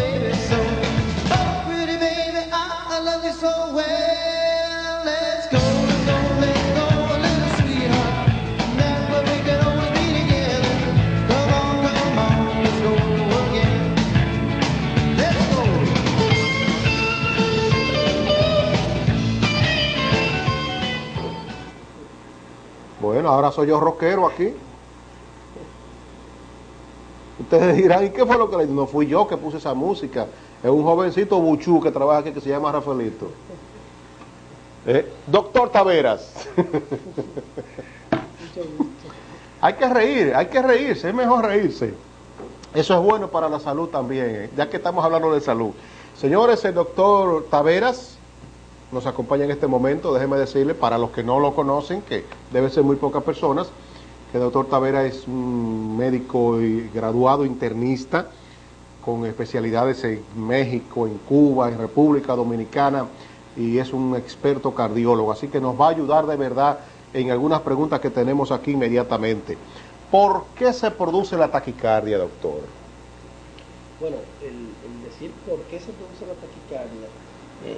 baby so. Oh, pretty baby, I love you so well. Let's go, let's go, little sweetheart. That's where we can always be together. Come on, let's go again. Let's go. Bueno, ahora soy yo rockero aquí. Ustedes dirán, ¿y qué fue lo que le dijo? No fui yo que puse esa música. Es un jovencito buchú que trabaja aquí que se llama Rafaelito. Doctor Taveras. Hay que reírse, es mejor reírse. Eso es bueno para la salud también, ya que estamos hablando de salud. Señores, el doctor Taveras nos acompaña en este momento. Déjenme decirle, para los que no lo conocen, que deben ser muy pocas personas, que el doctor Taveras es un médico y graduado internista con especialidades en México, en Cuba, en República Dominicana, y es un experto cardiólogo, así que nos va a ayudar de verdad en algunas preguntas que tenemos aquí inmediatamente. ¿Por qué se produce la taquicardia, doctor? Bueno, el decir por qué se produce la taquicardia,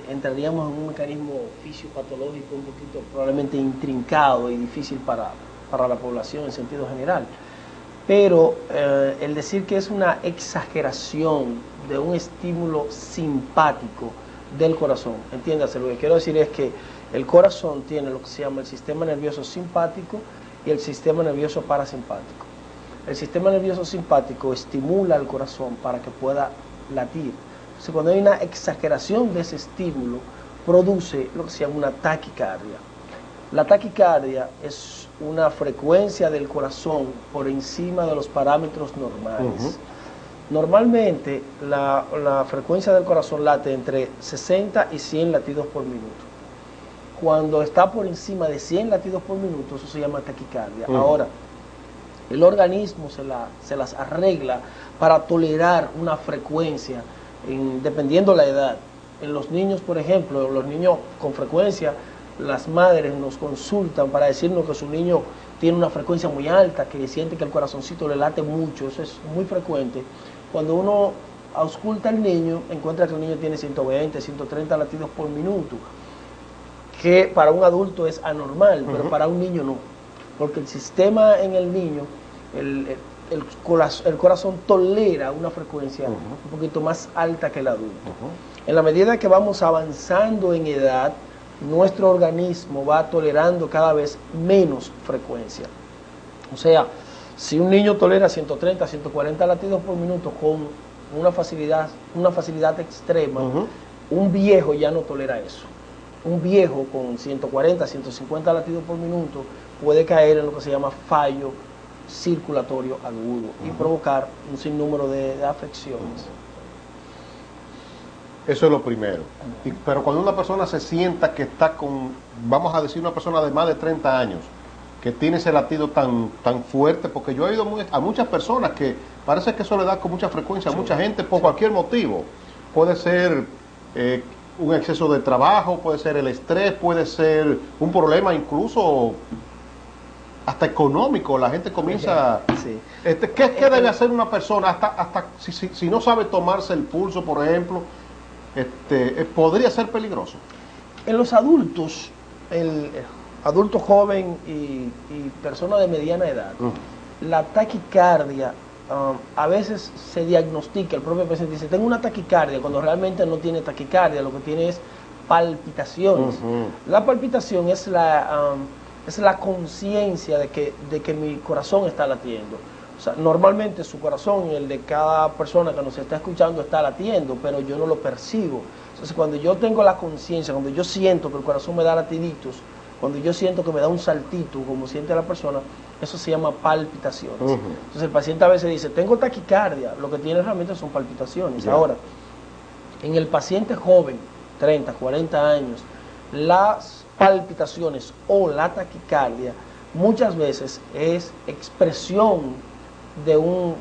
entraríamos en un mecanismo fisiopatológico un poquito probablemente intrincado y difícil para la población en sentido general. Pero el decir que es una exageración de un estímulo simpático del corazón, entiéndase, lo que quiero decir es que el corazón tiene lo que se llama el sistema nervioso simpático y el sistema nervioso parasimpático. El sistema nervioso simpático estimula al corazón para que pueda latir. Entonces, cuando hay una exageración de ese estímulo, produce lo que se llama una taquicardia. La taquicardia es una frecuencia del corazón por encima de los parámetros normales. Normalmente la frecuencia del corazón late entre 60 y 100 latidos por minuto. Cuando está por encima de 100 latidos por minuto, eso se llama taquicardia. Ahora, el organismo se las arregla para tolerar una frecuencia dependiendo la edad. En los niños, por ejemplo, los niños con frecuencia, las madres nos consultan para decirnos que su niño tiene una frecuencia muy alta, que siente que el corazoncito le late mucho. Eso es muy frecuente. Cuando uno ausculta al niño, encuentra que el niño tiene 120, 130 latidos por minuto, que para un adulto es anormal, pero para un niño no, porque el sistema en el niño, el corazón tolera una frecuencia un poquito más alta que el adulto. En la medida que vamos avanzando en edad, nuestro organismo va tolerando cada vez menos frecuencia. O sea, si un niño tolera 130, 140 latidos por minuto con una facilidad extrema, un viejo ya no tolera eso. Un viejo con 140, 150 latidos por minuto puede caer en lo que se llama fallo circulatorio agudo y provocar un sinnúmero de afecciones. Eso es lo primero. Pero cuando una persona se sienta que está con, vamos a decir, una persona de más de 30 años, que tiene ese latido tan fuerte, porque yo he oído a muchas personas que parece que eso le da con mucha frecuencia a mucha gente por cualquier motivo. Puede ser un exceso de trabajo, puede ser el estrés, puede ser un problema incluso hasta económico. La gente comienza... ¿Qué debe hacer una persona hasta si no sabe tomarse el pulso, por ejemplo? Podría ser peligroso. En los adultos, el adulto joven y persona de mediana edad, la taquicardia a veces se diagnostica, el propio paciente dice, tengo una taquicardia, cuando realmente no tiene taquicardia, lo que tiene es palpitaciones. La palpitación es la conciencia de que mi corazón está latiendo. O sea, normalmente su corazón y el de cada persona que nos está escuchando está latiendo, pero yo no lo percibo. Entonces, cuando yo tengo la conciencia, cuando yo siento que el corazón me da latiditos, cuando yo siento que me da un saltito, como siente la persona, eso se llama palpitaciones. Entonces, el paciente a veces dice, tengo taquicardia, lo que tiene realmente son palpitaciones. Ahora, en el paciente joven, 30, 40 años, las palpitaciones o la taquicardia muchas veces es expresión de un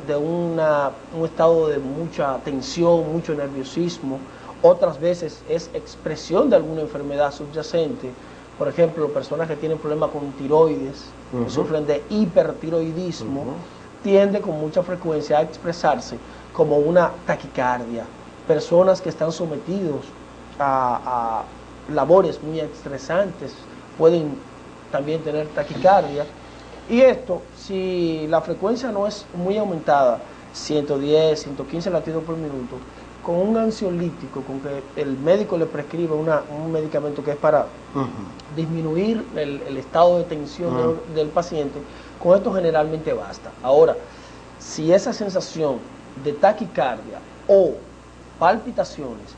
estado de mucha tensión, mucho nerviosismo. Otras veces es expresión de alguna enfermedad subyacente. Por ejemplo, personas que tienen problemas con tiroides, que sufren de hipertiroidismo, tiende con mucha frecuencia a expresarse como una taquicardia. personas que están sometidos a labores muy estresantes pueden también tener taquicardia. Y esto, si la frecuencia no es muy aumentada, 110, 115 latidos por minuto, con un ansiolítico, con que el médico le prescriba un medicamento que es para disminuir el estado de tensión del paciente, con esto generalmente basta. Ahora, si esa sensación de taquicardia o palpitaciones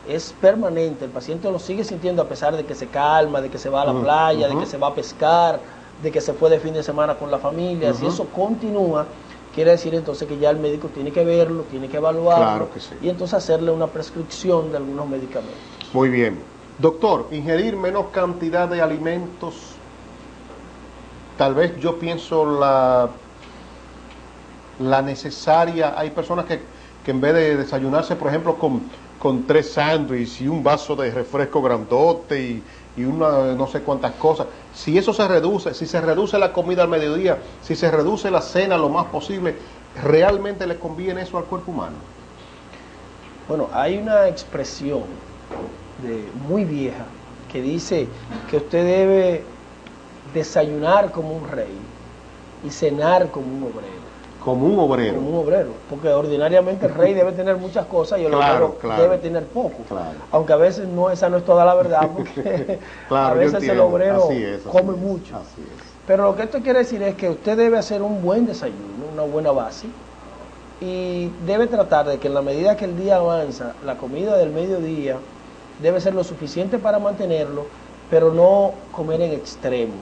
es permanente, el paciente lo sigue sintiendo a pesar de que se calma, de que se va a la playa, de que se va a pescar, de que se fue de fin de semana con la familia, si eso continúa, quiere decir entonces que ya el médico tiene que verlo, tiene que evaluarlo, claro que sí, y entonces hacerle una prescripción de algunos medicamentos. Muy bien. Doctor, ingerir menos cantidad de alimentos, tal vez yo pienso la necesaria, hay personas que en vez de desayunarse, por ejemplo, con 3 sándwiches y un vaso de refresco grandote y una no sé cuántas cosas, si eso se reduce, si se reduce la comida al mediodía, si se reduce la cena lo más posible, ¿realmente le conviene eso al cuerpo humano? Bueno, hay una expresión muy vieja que dice que usted debe desayunar como un rey y cenar como un obrero. Como un obrero. Como un obrero, porque ordinariamente el rey debe tener muchas cosas y el obrero debe tener poco. Claro. Aunque a veces esa no es toda la verdad, porque a veces el obrero come mucho. Así es. Pero lo que esto quiere decir es que usted debe hacer un buen desayuno, una buena base, y debe tratar de que en la medida que el día avanza, la comida del mediodía debe ser lo suficiente para mantenerlo, pero no comer en extremo.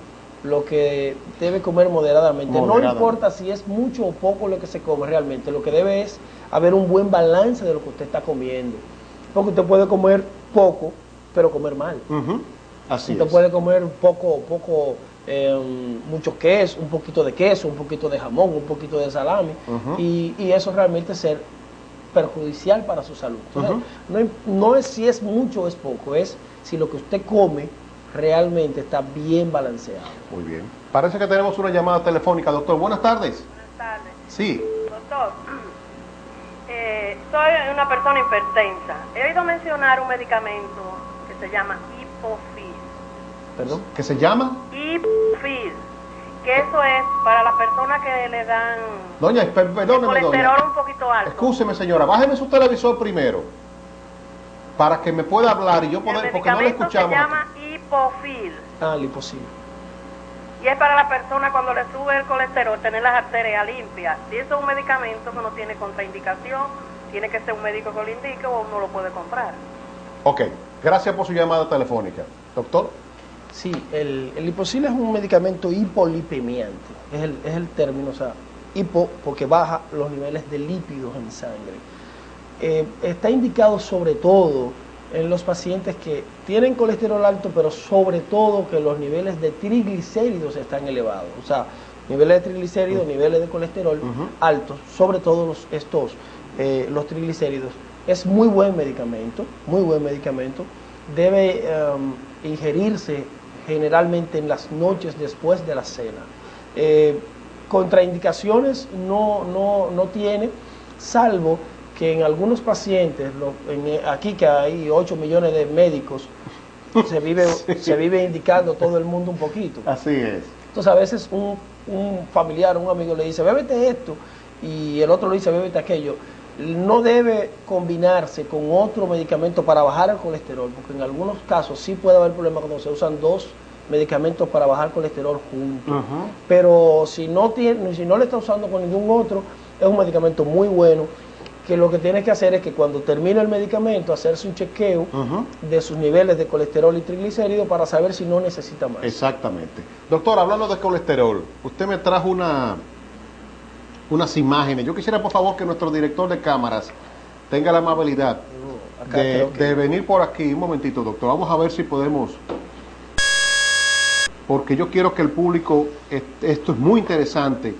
Lo que debe comer moderadamente. No importa si es mucho o poco lo que se come realmente, lo que debe es haber un buen balance de lo que usted está comiendo. Porque usted puede comer poco, pero comer mal. Así usted puede comer mucho queso, un poquito de jamón, un poquito de salami, y eso realmente ser perjudicial para su salud. Entonces, no es si es mucho o es poco, es si lo que usted come realmente está bien balanceado. Muy bien. Parece que tenemos una llamada telefónica, doctor. Buenas tardes. Buenas tardes. Sí. Doctor, soy una persona hipertensa. He oído mencionar un medicamento que se llama Hipofil. ¿Perdón? ¿Qué se llama? Hipofil. Que eso es para las personas que le dan Doña, perdóneme, colesterol doña. un poquito alto. Excúseme, señora. Bájeme su televisor primero para que me pueda hablar y yo poder, porque no le escuchamos. Se llama Hipofil. Liposil. Y es para la persona cuando le sube el colesterol, tener las arterias limpias. Si eso es un medicamento que no tiene contraindicación, tiene que ser un médico que lo indique o uno lo puede comprar. Ok, gracias por su llamada telefónica. Doctor. Sí, el liposil es un medicamento hipolipemiante, es el término, o sea, hipo porque baja los niveles de lípidos en sangre. Está indicado sobre todo en los pacientes que tienen colesterol alto, pero sobre todo que los niveles de triglicéridos están elevados, o sea, niveles de triglicéridos, niveles de colesterol altos, sobre todo los triglicéridos. Es muy buen medicamento, debe ingerirse generalmente en las noches después de la cena. Contraindicaciones no tiene, salvo que en algunos pacientes, aquí que hay 8 millones de médicos, se vive indicando todo el mundo un poquito. Así es. Entonces a veces un familiar, un amigo le dice, bébete esto, y el otro le dice, bébete aquello. No debe combinarse con otro medicamento para bajar el colesterol, porque en algunos casos sí puede haber problemas cuando se usan 2 medicamentos para bajar colesterol juntos. Pero si no le está usando con ningún otro, es un medicamento muy bueno, que lo que tiene que hacer es que cuando termine el medicamento, hacerse un chequeo de sus niveles de colesterol y triglicéridos para saber si no necesita más. Exactamente. Doctor, hablando de colesterol, usted me trajo unas imágenes. Yo quisiera, por favor, que nuestro director de cámaras tenga la amabilidad de venir por aquí. Un momentito, doctor. Vamos a ver si podemos, porque yo quiero que el público, esto es muy interesante,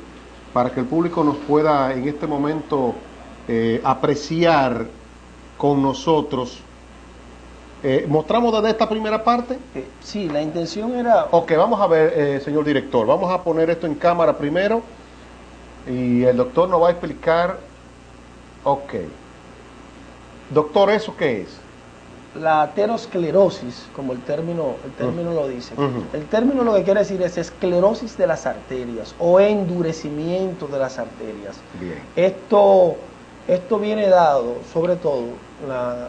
para que el público nos pueda en este momento apreciar con nosotros. ¿Mostramos desde esta primera parte? Sí, la intención era... Ok, vamos a ver, señor director. Vamos a poner esto en cámara primero. Y el doctor nos va a explicar. Ok. Doctor, ¿eso qué es? La aterosclerosis, como el término lo dice, Ujú. el término lo que quiere decir es esclerosis de las arterias o endurecimiento de las arterias. Bien. Esto viene dado, sobre todo, la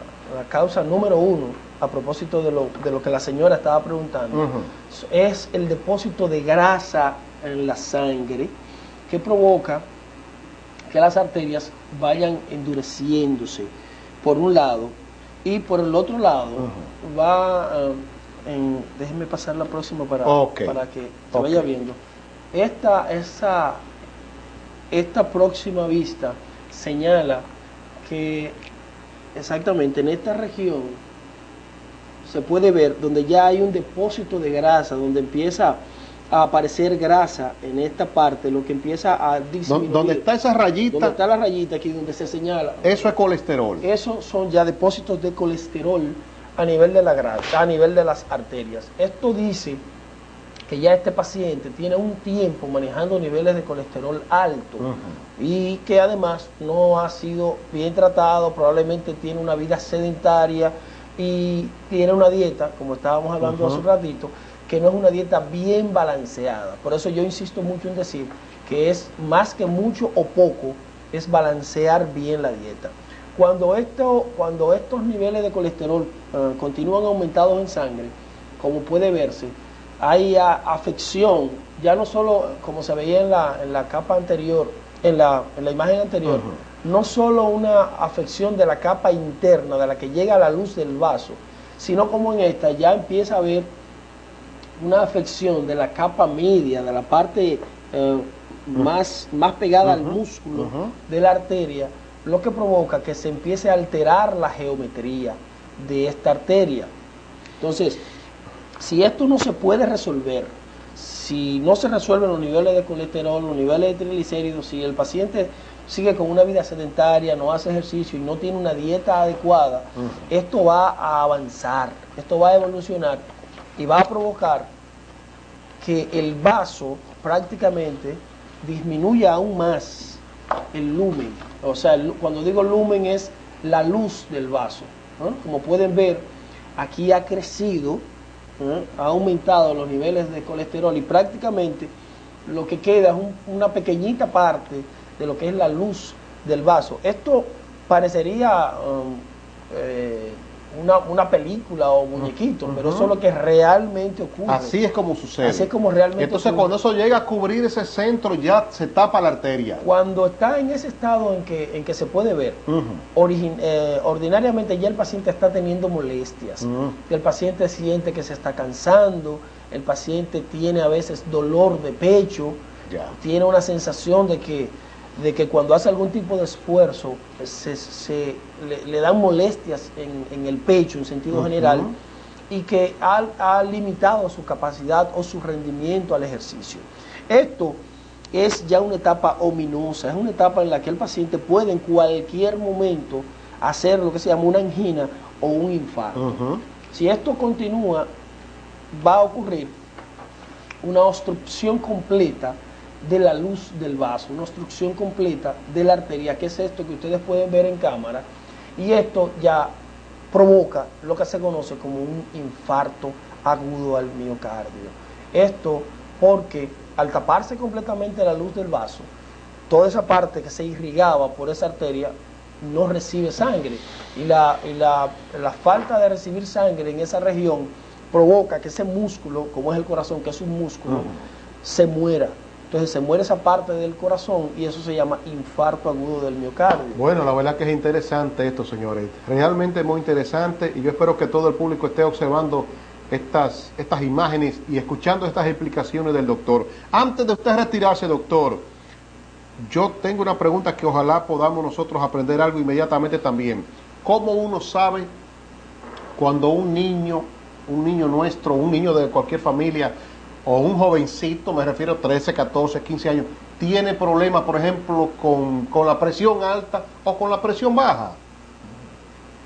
causa número uno, a propósito de lo que la señora estaba preguntando, Ujú. es el depósito de grasa en la sangre que provoca que las arterias vayan endureciéndose, por un lado, y por el otro lado va, déjenme pasar la próxima para que se vaya viendo. Esta próxima vista señala que exactamente en esta región se puede ver donde ya hay un depósito de grasa, donde empieza a aparecer grasa en esta parte, lo que empieza a disminuir. ¿Dónde está esa rayita? Donde está la rayita aquí, donde se señala. Eso es colesterol. Esos son ya depósitos de colesterol a nivel de la grasa, a nivel de las arterias. Esto dice que ya este paciente tiene un tiempo manejando niveles de colesterol alto y que además no ha sido bien tratado, probablemente tiene una vida sedentaria y tiene una dieta, como estábamos hablando hace un ratito, que no es una dieta bien balanceada. Por eso yo insisto mucho en decir que es más que mucho o poco, es balancear bien la dieta. Cuando estos niveles de colesterol continúan aumentados en sangre, como puede verse, hay afección, ya no solo como se veía en la capa anterior, en la imagen anterior, no solo una afección de la capa interna, de la que llega a la luz del vaso, sino como en esta ya empieza a haber una afección de la capa media, de la parte más pegada al músculo de la arteria, lo que provoca que se empiece a alterar la geometría de esta arteria. Entonces, si esto no se puede resolver, si no se resuelven los niveles de colesterol, los niveles de triglicéridos, si el paciente sigue con una vida sedentaria, no hace ejercicio y no tiene una dieta adecuada, esto va a avanzar, esto va a evolucionar y va a provocar que el vaso prácticamente disminuya aún más el lumen. O sea, cuando digo lumen es la luz del vaso, ¿no? Como pueden ver, aquí ha crecido, ha aumentado los niveles de colesterol y prácticamente lo que queda es una pequeñita parte de lo que es la luz del vaso. Esto parecería una película o muñequito, pero eso es lo que realmente ocurre. Así es como sucede. Así es como realmente Entonces, ocurre. cuando eso llega a cubrir ese centro, ya se tapa la arteria. Cuando está en ese estado en que se puede ver, ordinariamente ya el paciente está teniendo molestias, el paciente siente que se está cansando, el paciente tiene a veces dolor de pecho, tiene una sensación de que cuando hace algún tipo de esfuerzo le dan molestias en el pecho en sentido general y que ha limitado su capacidad o su rendimiento al ejercicio. Esto es ya una etapa ominosa, es una etapa en la que el paciente puede en cualquier momento hacer lo que se llama una angina o un infarto. Si esto continúa, va a ocurrir una obstrucción completa de la luz del vaso, una obstrucción completa de la arteria, que es esto que ustedes pueden ver en cámara, y esto ya provoca lo que se conoce como un infarto agudo al miocardio. Esto porque al taparse completamente la luz del vaso, toda esa parte que se irrigaba por esa arteria no recibe sangre, y la falta de recibir sangre en esa región provoca que ese músculo, como es el corazón, que es un músculo, se muera. Entonces se muere esa parte del corazón y eso se llama infarto agudo del miocardio. Bueno, la verdad que es interesante esto, señores. Realmente muy interesante y yo espero que todo el público esté observando estas imágenes y escuchando estas explicaciones del doctor. Antes de usted retirarse, doctor, yo tengo una pregunta que ojalá podamos nosotros aprender algo inmediatamente también. ¿Cómo uno sabe cuando un niño nuestro, un niño de cualquier familia, o un jovencito, me refiero a 13, 14, 15 años, tiene problemas, por ejemplo, con la presión alta o con la presión baja?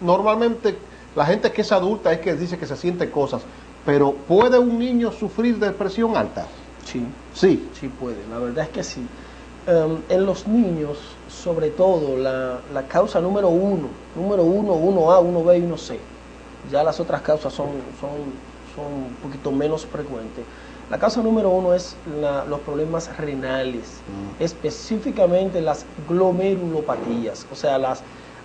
Normalmente la gente que es adulta es que dice que se siente cosas, pero ¿puede un niño sufrir de presión alta? Sí, Sí. sí puede, la verdad es que sí. En los niños, sobre todo, la causa número uno, 1A, 1B y 1C, ya las otras causas son un poquito menos frecuentes. La causa número uno es los problemas renales, específicamente las glomerulopatías, o sea, las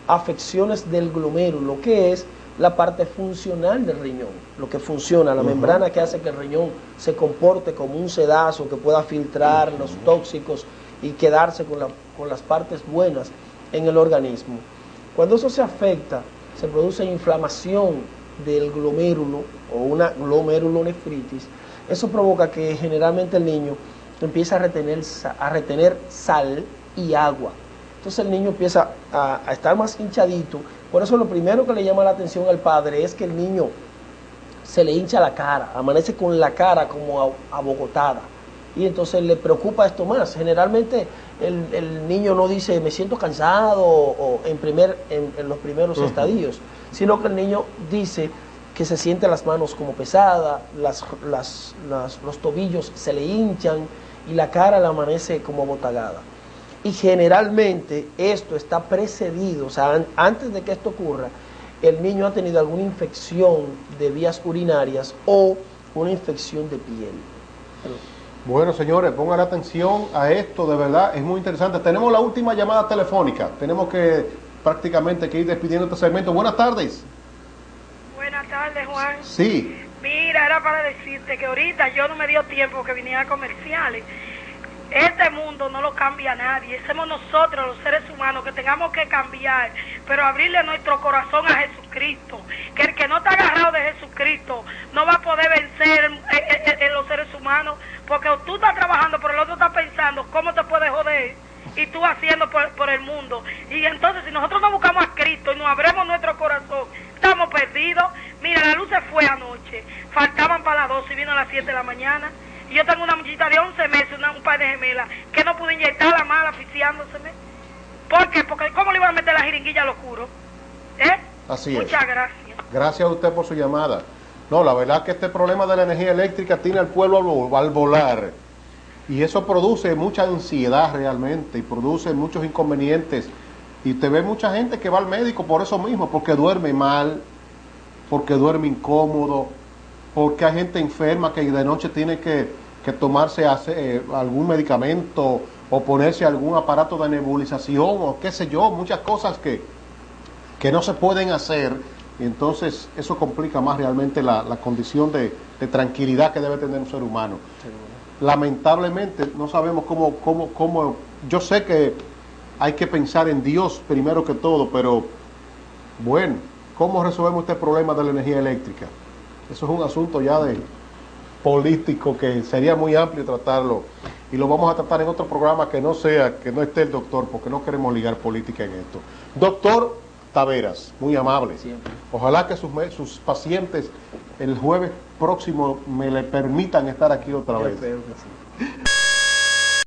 afecciones del glomérulo, que es la parte funcional del riñón, lo que funciona, la membrana que hace que el riñón se comporte como un sedazo, que pueda filtrar los tóxicos y quedarse con las partes buenas en el organismo. Cuando eso se afecta, se produce inflamación del glomérulo o una glomerulonefritis. Eso provoca que generalmente el niño empieza a retener sal y agua. Entonces el niño empieza a estar más hinchadito. Por eso lo primero que le llama la atención al padre es que el niño se le hincha la cara, amanece con la cara como abogotada. Y entonces le preocupa esto más. Generalmente el niño no dice me siento cansado o en los primeros estadios, sino que el niño dice que se siente las manos como pesadas, los tobillos se le hinchan y la cara le amanece como abotagada. Y generalmente esto está precedido, o sea, antes de que esto ocurra, el niño ha tenido alguna infección de vías urinarias o una infección de piel. Bueno, señores, pongan atención a esto, de verdad, es muy interesante. Tenemos la última llamada telefónica, tenemos que prácticamente que ir despidiendo este segmento. Buenas tardes. Buenas tardes, Juan. Sí. Mira, era para decirte que ahorita yo no me dio tiempo que viniera a comerciales. Este mundo no lo cambia nadie, somos nosotros los seres humanos que tengamos que cambiar, pero abrirle nuestro corazón a Jesucristo, que el que no está agarrado de Jesucristo no va a poder vencer en los seres humanos, porque tú estás trabajando, pero el otro está pensando cómo te puede joder, y tú haciendo por el mundo. Y entonces si nosotros no buscamos a Cristo y nos abrimos nuestro corazón, estamos perdidos. Mira, la luz se fue anoche, faltaban para las 12 y vino a las 7 de la mañana. Y yo tengo una muchachita de 11 meses, un par de gemelas, que no pude inyectarla mal, asfixiándoseme. ¿Por qué? Porque ¿cómo le iban a meter la jeringuilla al oscuro? Así es. Muchas gracias. Gracias a usted por su llamada. No, la verdad que este problema de la energía eléctrica tiene al pueblo al volar. Y eso produce mucha ansiedad realmente, y produce muchos inconvenientes. Y te ve mucha gente que va al médico por eso mismo, porque duerme mal, porque duerme incómodo, porque hay gente enferma que de noche tiene que tomarse algún medicamento o ponerse algún aparato de nebulización o qué sé yo, muchas cosas que no se pueden hacer, y entonces eso complica más realmente la condición de tranquilidad que debe tener un ser humano. Lamentablemente no sabemos cómo, yo sé que hay que pensar en Dios primero que todo, pero bueno, ¿cómo resolvemos este problema de la energía eléctrica? Eso es un asunto ya de político que sería muy amplio tratarlo, y lo vamos a tratar en otro programa que no esté el doctor, porque no queremos ligar política en esto. Doctor Taveras, muy amable. Siempre. Ojalá que sus pacientes el jueves próximo me le permitan estar aquí otra Yo vez. espero que sí.